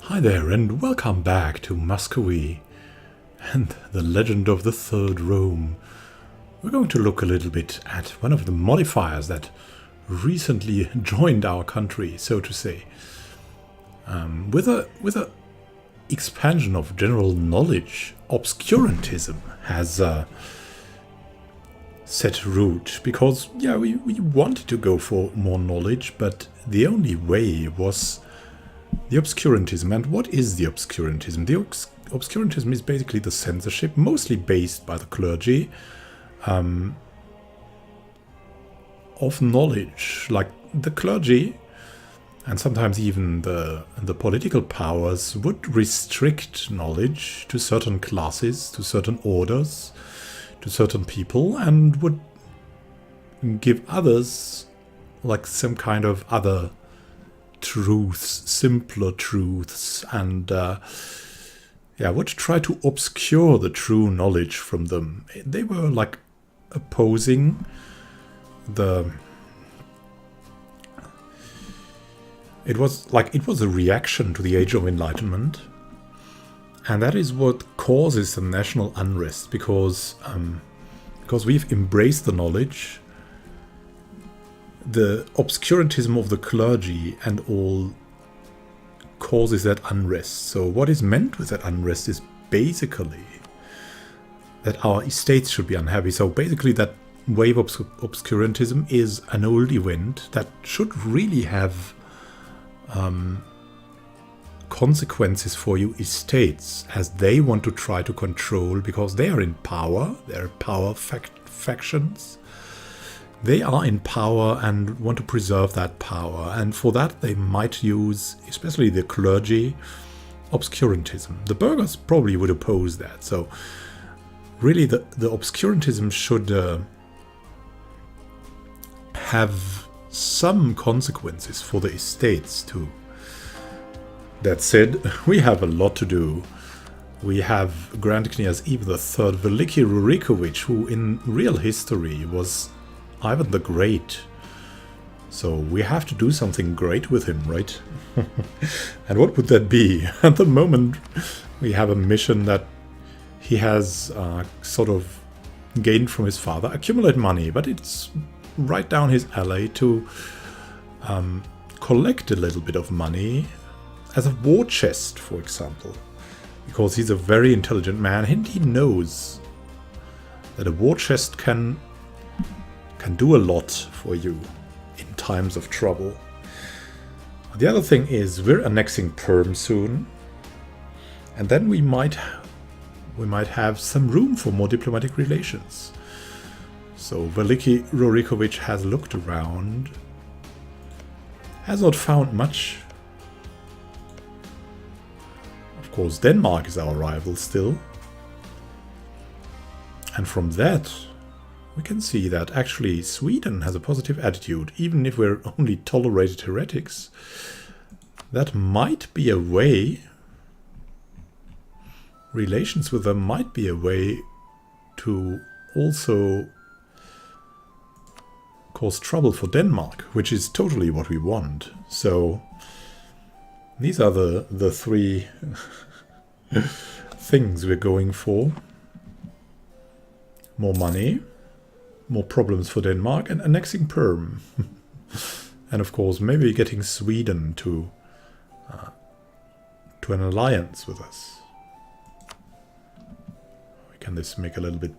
Hi there, and welcome back to Muscovy and the legend of the Third Rome. We're going to look a little bit at one of the modifiers that recently joined our country, so to say. With a expansion of general knowledge, Obscurantism has set root, because we wanted to go for more knowledge, but the only way was the Obscurantism. And what is the Obscurantism? The Obscurantism is basically the censorship, mostly based by the clergy, of knowledge. Like the clergy, and sometimes even the political powers, would restrict knowledge to certain classes, to certain orders, to certain people, and would give others like some kind of other truths, simpler truths, and would try to obscure the true knowledge from them. They were like opposing the... It was a reaction to the Age of Enlightenment, and that is what causes the national unrest, because we've embraced the knowledge. The obscurantism of the clergy and all causes that unrest. So what is meant with that unrest is basically that our estates should be unhappy. So basically that wave of obscurantism is an old event that should really have consequences for your estates, as they want to try to control, because they are in power. They're power factions. They are in power and want to preserve that power, and for that they might use, especially the clergy, obscurantism. The burghers probably would oppose that. So really the obscurantism should have some consequences for the estates too. That said, we have a lot to do. We have Grand Kniaz Ivan III, Veliki Rurikovich, who in real history was Ivan the Great. So we have to do something great with him, right? And what would that be? At the moment, we have a mission that he has sort of gained from his father. Accumulate money, but it's right down his alley to collect a little bit of money as a war chest, for example. Because he's a very intelligent man, and he knows that a war chest can do a lot for you in times of trouble. The other thing is we're annexing Perm soon, and then we might have some room for more diplomatic relations. So Veliki Rurikovich has looked around, has not found much. Of course, Denmark is our rival still, and from that we can see that actually Sweden has a positive attitude, even if we're only tolerated heretics. That might be a way, relations with them might be a way to also cause trouble for Denmark, which is totally what we want. So these are the three things we're going for. More money, more problems for Denmark, and annexing Perm. And of course, maybe getting Sweden to an alliance with us. Can this make a little bit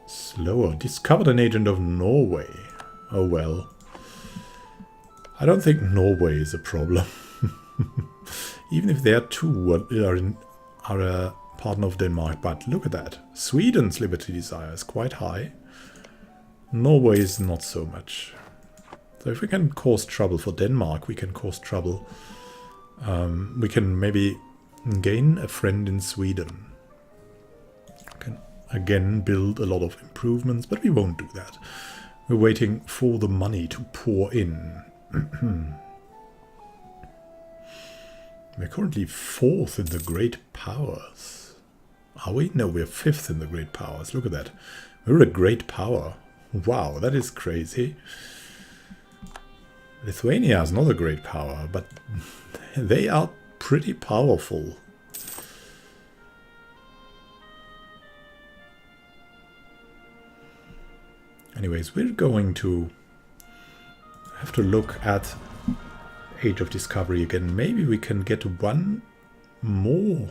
slower? Discovered an agent of Norway. Oh well. I don't think Norway is a problem. Even if they are a partner of Denmark. But look at that. Sweden's liberty desire is quite high. Norway is not so much. So if we can cause trouble for Denmark, we can cause trouble. We can maybe gain a friend in Sweden. Can again build a lot of improvements, but we won't do that. We're waiting for the money to pour in. We're currently 4th in the Great Powers. Are we? No, we're 5th in the Great Powers. Look at that. We're a great power. Wow, that is crazy. Lithuania is not a great power, but they are pretty powerful. Anyways, we're going to have to look at Age of Discovery again. Maybe we can get one more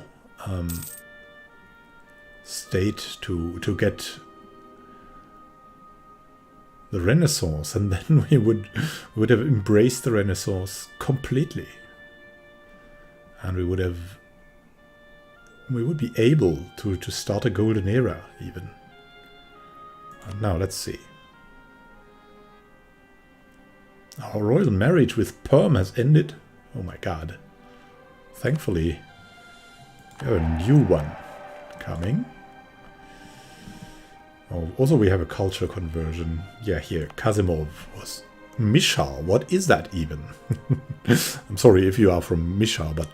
state to get the Renaissance, and then we would have embraced the Renaissance completely, and we would be able to start a golden era even. And now let's see. Our royal marriage with Perm has ended. Oh my god. Thankfully, we have a new one coming. Oh, also we have a culture conversion. Yeah, here, Kazimov was Mishal. What is that even? I'm sorry if you are from Mishal, but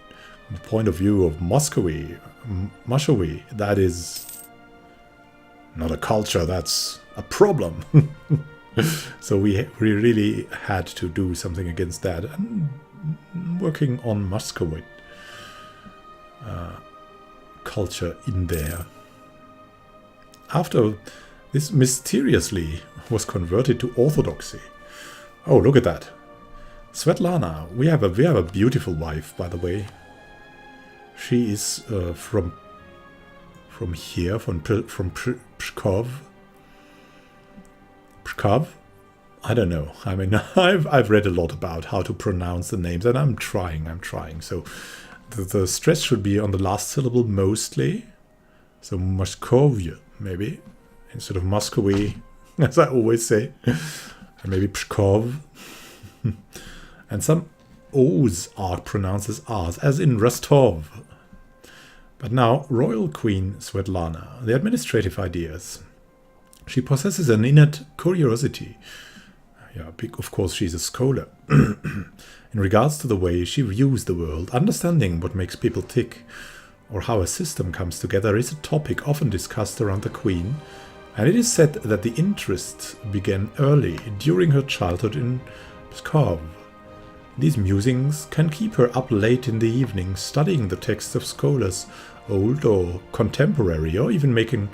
from the point of view of Muscovy, that is not a culture, that's a problem. So we really had to do something against that, and working on Muscovite culture in there. After this mysteriously was converted to Orthodoxy. Oh, look at that. Svetlana, we have a beautiful wife, by the way. She is from here, from Pskov. Pskov? I don't know. I mean, I've read a lot about how to pronounce the names, and I'm trying. So the stress should be on the last syllable mostly. So Moskovia, maybe, instead of Muscovy, as I always say. And maybe Pskov. And some O's are pronounced as R's, as in Rostov. But now, Royal Queen Svetlana, the administrative ideas. She possesses an innate curiosity. Yeah, of course she's a scholar. In regards to the way she views the world, understanding what makes people tick, or how a system comes together, is a topic often discussed around the Queen, and it is said that the interest began early, during her childhood in Pskov. These musings can keep her up late in the evening, studying the texts of scholars, old or contemporary, or even making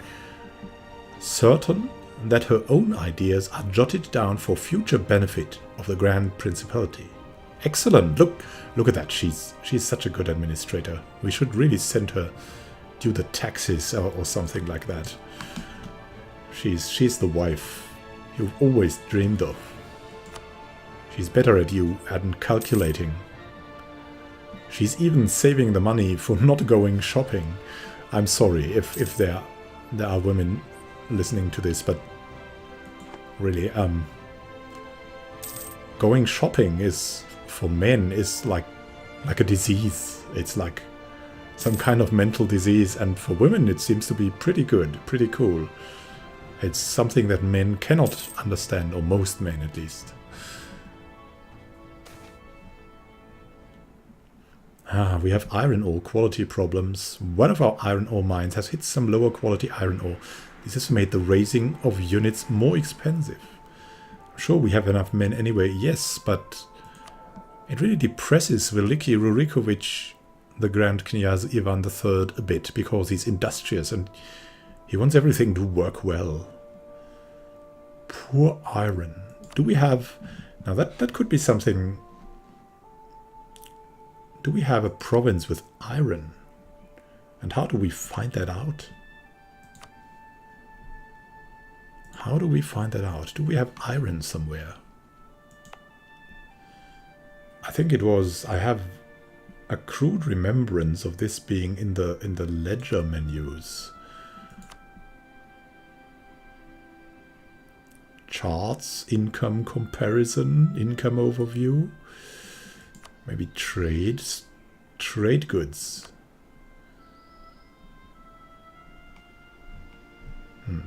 certain that her own ideas are jotted down for future benefit of the Grand Principality. Excellent! Look at that. She's such a good administrator. We should really send her do the taxes or something like that. She's the wife you've always dreamed of. She's better at you at calculating. She's even saving the money for not going shopping. I'm sorry if there are women listening to this, but really, going shopping is, for men, is like a disease. It's like some kind of mental disease, and for women it seems to be pretty good, pretty cool. It's something that men cannot understand, or most men at least. We have iron ore quality problems. One of our iron ore mines has hit some lower quality iron ore. This has made the raising of units more expensive. I'm sure we have enough men anyway, yes, but it really depresses Veliki Rurikovich, the Grand Knyaz Ivan III, a bit, because he's industrious and he wants everything to work well. Poor iron. Do we have... Now that could be something... Do we have a province with iron? And how do we find that out? How do we find that out? Do we have iron somewhere? I think it was... I have a crude remembrance of this being in the ledger menus. Charts, income comparison, income overview. Maybe trades, trade goods.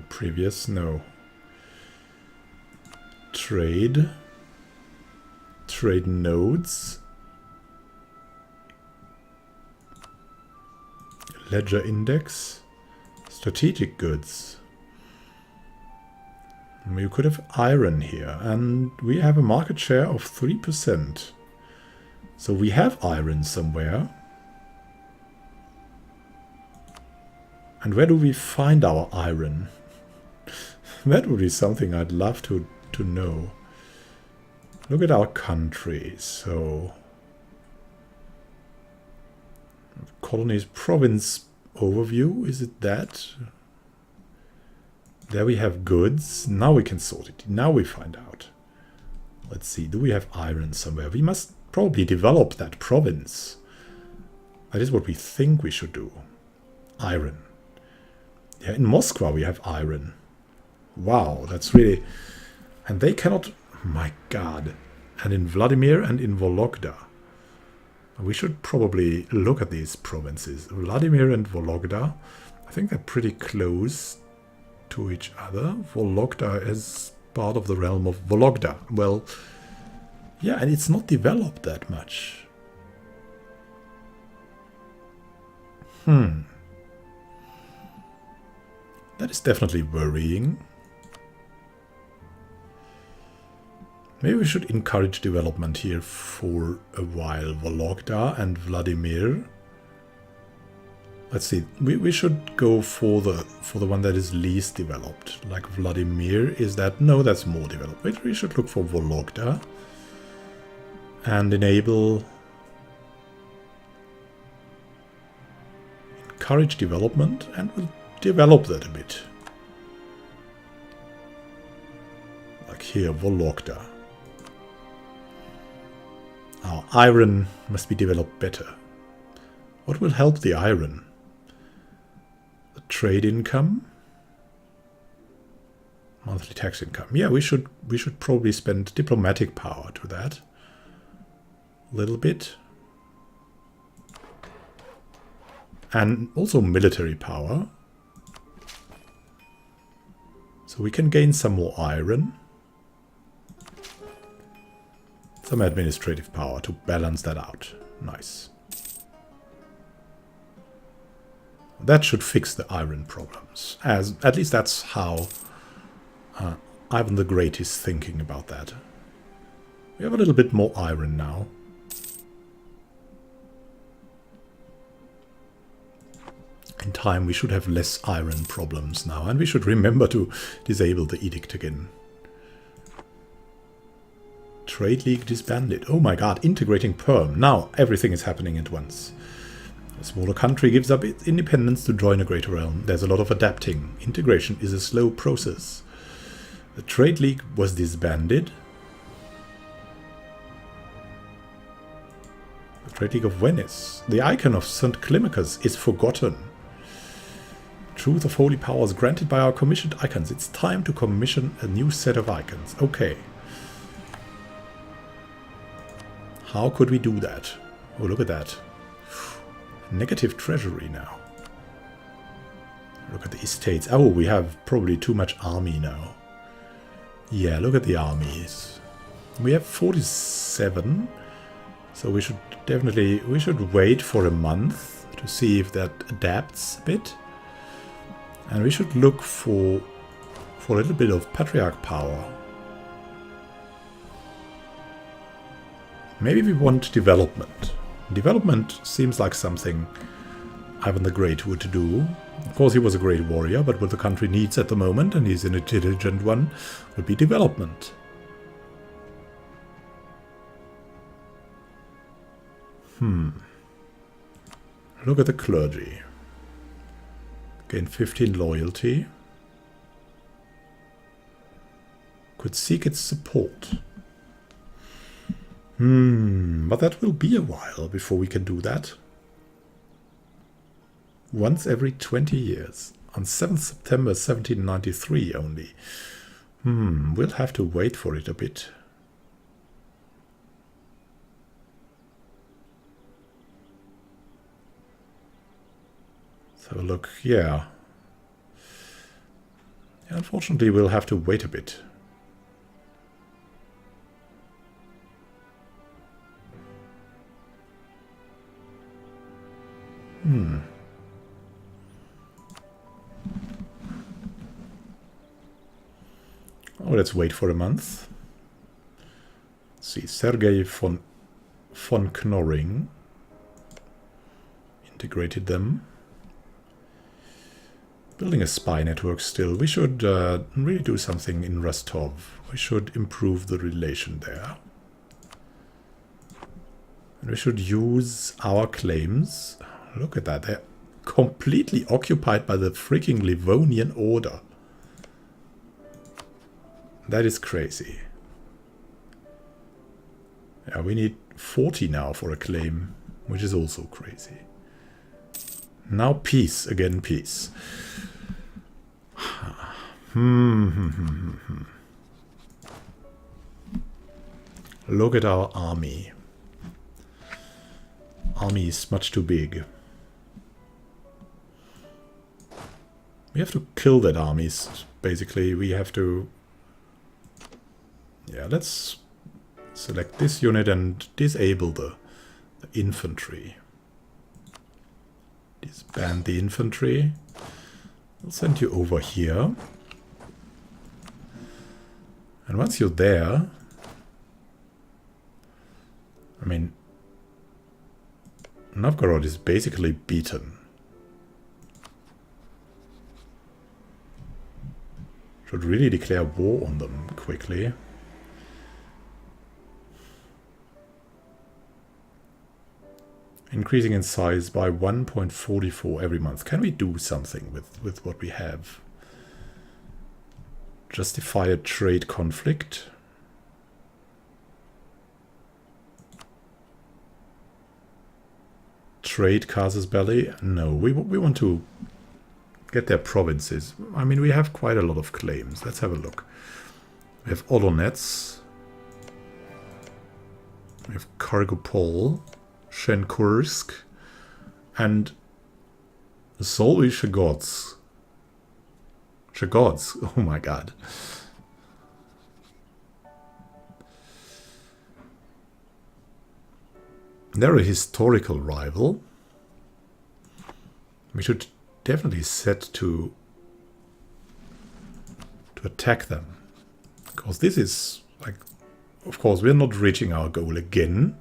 Previous, no. Trade nodes. Ledger index. Strategic goods. You could have iron here, and we have a market share of 3%. So we have iron somewhere. And where do we find our iron? That would be something I'd love to know. Look at our countries. So, colonies, province overview. Is it that? There we have goods. Now we can sort it. Now we find out. Let's see. Do we have iron somewhere? We must probably develop that province. That is what we think we should do. Iron. Yeah, in Moscow we have iron. Wow, that's really... And they cannot... My god. And in Vladimir and in Vologda. We should probably look at these provinces. Vladimir and Vologda. I think they're pretty close to each other. Vologda is part of the realm of Vologda. Well, yeah, and it's not developed that much. That is definitely worrying. Maybe we should encourage development here for a while. Vologda and Vladimir. Let's see. We should go for the one that is least developed. Like Vladimir. Is that? No, that's more developed. We should look for Vologda. And enable... Encourage development. And we'll develop that a bit. Like here, Vologda. Our iron must be developed better. What will help the iron? The trade income? Monthly tax income. Yeah, we should probably spend diplomatic power to that. A little bit. And also military power. So we can gain some more iron. Some administrative power to balance that out. Nice. That should fix the iron problems. At least that's how Ivan the Great is thinking about that. We have a little bit more iron now. In time we should have less iron problems now. And we should remember to disable the edict again. Trade League disbanded. Oh my god, integrating Perm. Now everything is happening at once. A smaller country gives up its independence to join a greater realm. There's a lot of adapting. Integration is a slow process. The Trade League was disbanded. The Trade League of Venice. The icon of St. Climacus is forgotten. Truth of holy powers granted by our commissioned icons. It's time to commission a new set of icons. Okay. How could we do that? Oh, look at that. Negative treasury now. Look at the estates. Oh, we have probably too much army now. Yeah, look at the armies. We have 47. So we should definitely... We should wait for a month to see if that adapts a bit. And we should look for a little bit of patriarch power. Maybe we want development. Development seems like something Ivan the Great would do. Of course, he was a great warrior, but what the country needs at the moment, and he's an intelligent one, would be development. Look at the clergy. Gain 15 loyalty. Could seek its support. But that will be a while before we can do that. Once every 20 years. On 7th September 1793 only. We'll have to wait for it a bit. So look, yeah. Unfortunately, we'll have to wait a bit. Oh, let's wait for a month. Let's see, Sergei von Knorring integrated them. Building a spy network still. We should really do something in Rostov. We should improve the relation there. And we should use our claims. Look at that. They're completely occupied by the freaking Livonian Order. That is crazy. Yeah, we need 40 now for a claim, which is also crazy. Now peace. Again, peace. Look at our army. Army is much too big. We have to kill that army. Basically, we have to... Yeah, let's select this unit and disable the infantry. Disband the infantry. I'll send you over here. And once you're there... I mean... Novgorod is basically beaten. Should really declare war on them quickly. Increasing in size by 1.44 every month. Can we do something with what we have? Justify a trade conflict. Trade Casus Belli? No, we want to get their provinces. I mean, we have quite a lot of claims. Let's have a look. We have Olonets. We have Kargopol. Shenkursk. And Zolwy Shagods. Shagods. Oh my god. They're a historical rival. We should definitely set to attack them. Because this is, like, of course, we're not reaching our goal again.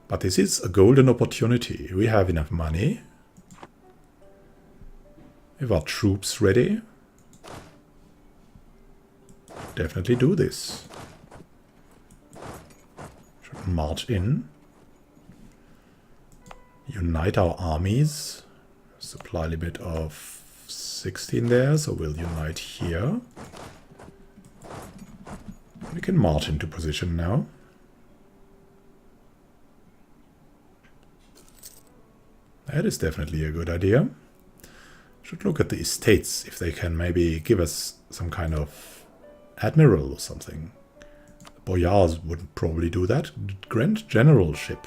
But this is a golden opportunity. We have enough money. We have our troops ready. Definitely do this. March in, unite our armies, supply limit of 16 there, so we'll unite here. We can march into position now. That is definitely a good idea. Should look at the estates, if they can maybe give us some kind of admiral or something. Boyars would probably do that. Grand generalship.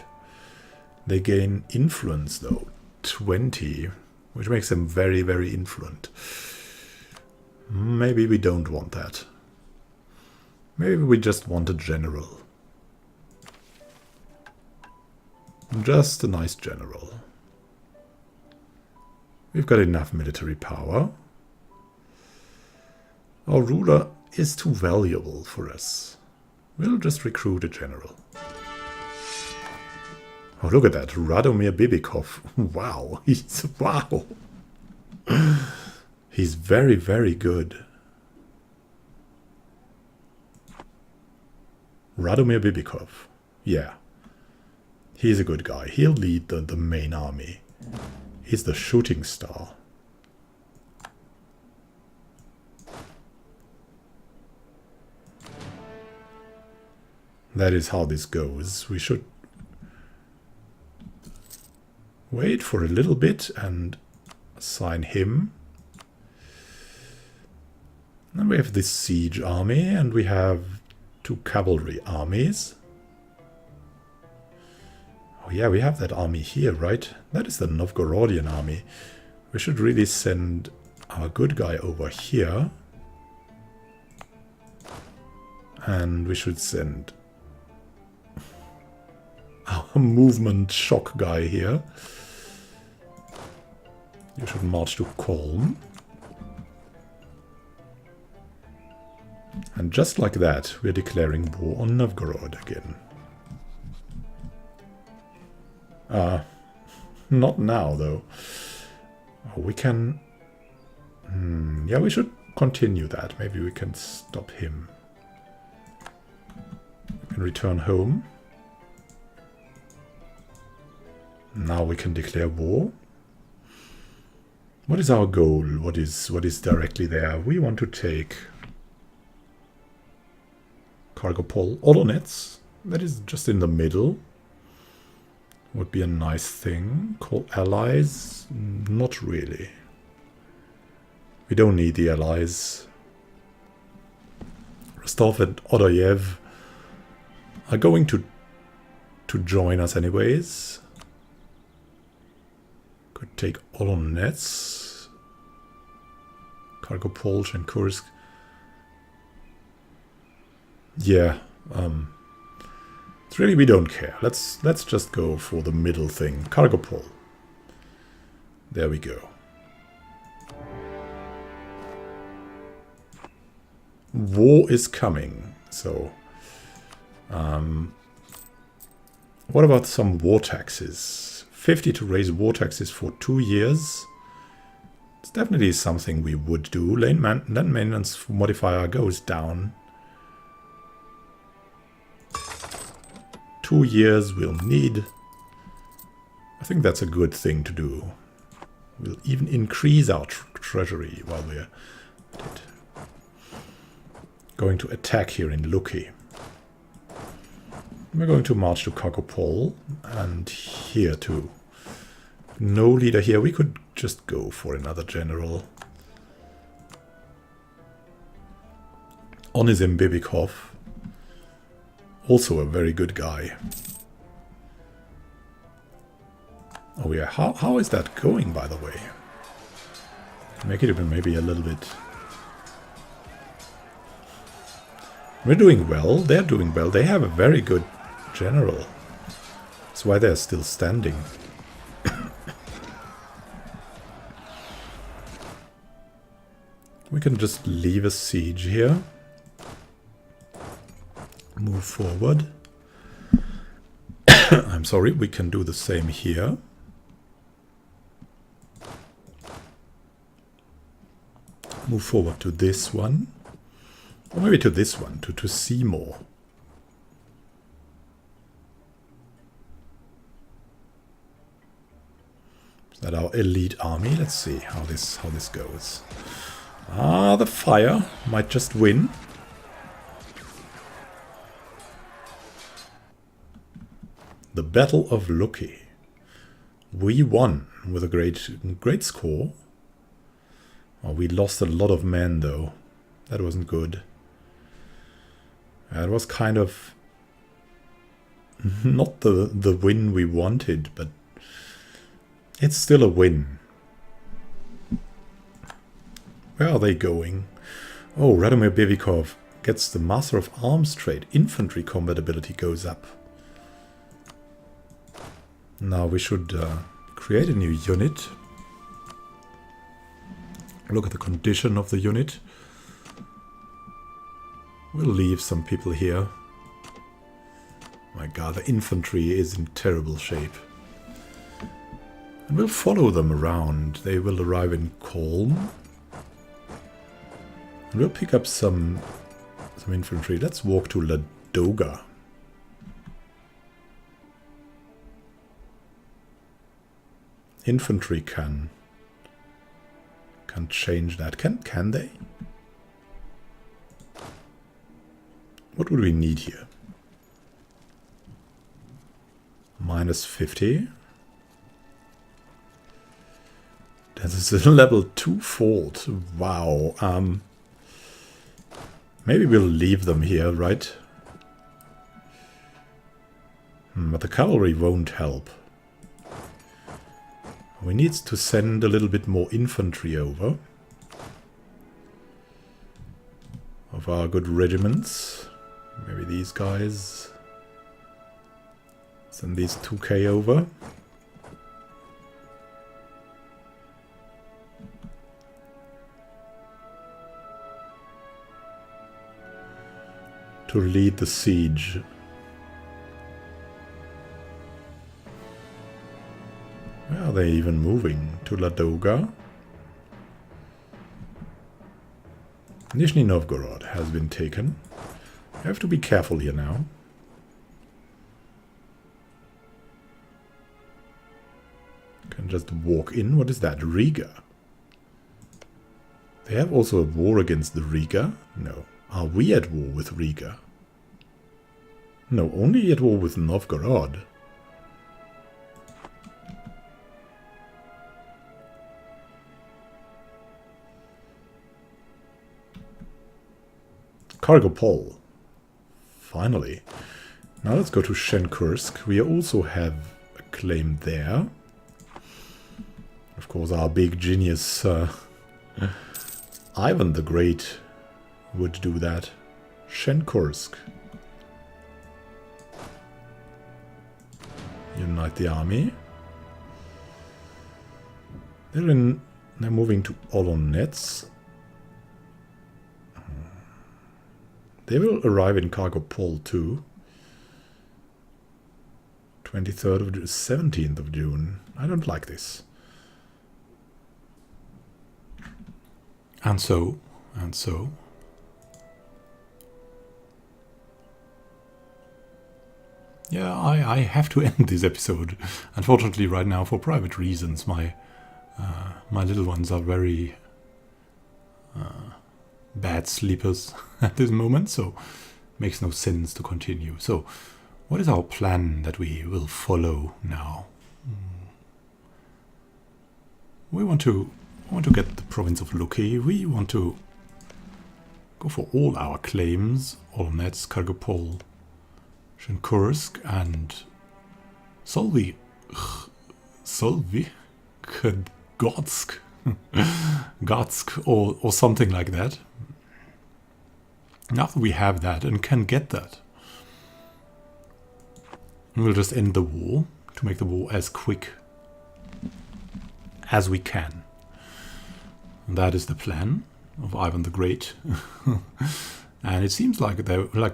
They gain influence though. 20. Which makes them very, very influent. Maybe we don't want that. Maybe we just want a general. Just a nice general. We've got enough military power. Our ruler is too valuable for us. We'll just recruit a general. Oh, look at that. Radomir Bibikov. Wow. Wow. He's very, very good. Radomir Bibikov. Yeah. He's a good guy. He'll lead the main army. He's the shooting star. That is how this goes. We should wait for a little bit and assign him. Then we have this siege army and we have 2 cavalry armies. Oh yeah, we have that army here, right? That is the Novgorodian army. We should really send our good guy over here. And we should send our movement shock guy here. You should march to Kolm. And just like that, we're declaring war on Novgorod again. Not now, though. Oh, we can... yeah, we should continue that. Maybe we can stop him. We can return home. Now we can declare war. What is our goal? What is directly there? We want to take cargo pole. Olonets. That is just in the middle. Would be a nice thing. Call allies? Not really. We don't need the allies. Rostov and Odoyev are going to join us anyways. Could take Olonets. Cargo Polch and Kursk. Yeah. It's really, we don't care. Let's just go for the middle thing. Cargo Pole. There we go. War is coming. So, what about some war taxes? 50 to raise war taxes for 2 years. It's definitely something we would do. Land maintenance modifier goes down. 2 years we'll need. I think that's a good thing to do. We'll even increase our treasury while we're at it. Going to attack here in Luki. We're going to march to Kakopol and here too. No leader here. We could just go for another general. Onizim Bibikov. Also a very good guy. Oh yeah, how is that going, by the way? Make it even maybe a little bit... We're doing well, they're doing well. They have a very good general. That's why they're still standing. We can just leave a siege here. Move forward. I'm sorry, we can do the same here. Move forward to this one. Or maybe to this one, to Seymour. Is that our elite army? Let's see how this goes. Ah, the fire might just win. The Battle of Luki. We won with a great score. Oh, we lost a lot of men though. That wasn't good. It was kind of not the win we wanted, but it's still a win. Where are they going? Oh, Radomir Bevikov gets the Master of Arms trait. Infantry combat ability goes up. Now we should create a new unit. Look at the condition of the unit. We'll leave some people here. My god, the infantry is in terrible shape. And we'll follow them around. They will arrive in Kolm. And we'll pick up some infantry. Let's walk to Ladoga. Infantry can change that. Can they? What would we need here? Minus 50. This is a level 2 fort. Wow. Maybe we'll leave them here, right? But the cavalry won't help. We need to send a little bit more infantry over. Of our good regiments. Maybe these guys. Send these 2k over. To lead the siege. Where are they even moving? To Ladoga? Nizhny Novgorod has been taken. You have to be careful here now. Can just walk in. What is that? Riga. They have also a war against the Riga? No. Are we at war with Riga? No, only at war with Novgorod. Kargopol. Finally. Now let's go to Shenkursk. We also have a claim there. Of course, our big genius Ivan the Great would do that. Shenkursk. Unite the army. They're moving to Olonets. They will arrive in Kargopol too. 23rd of June, 17th of June. I don't like this. And so. Yeah, I have to end this episode. Unfortunately, right now, for private reasons, my little ones are very bad sleepers at this moment, so makes no sense to continue. So, what is our plan that we will follow now? We want to get the province of Luki. We want to go for all our claims: Olonets, Kargopol, Shenkursk, and Gotsk, or something like that. After we have that and can get that, we'll just end the war to make the war as quick as we can. And that is the plan of Ivan the Great. And it seems like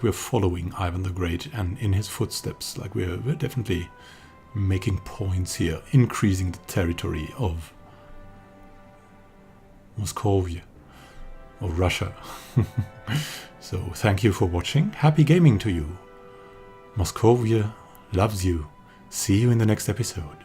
we're following Ivan the Great and in his footsteps. Like we're definitely making points here, increasing the territory of Moscovia, of Russia. So thank you for watching. Happy gaming to you. Moscovia loves you. See you in the next episode.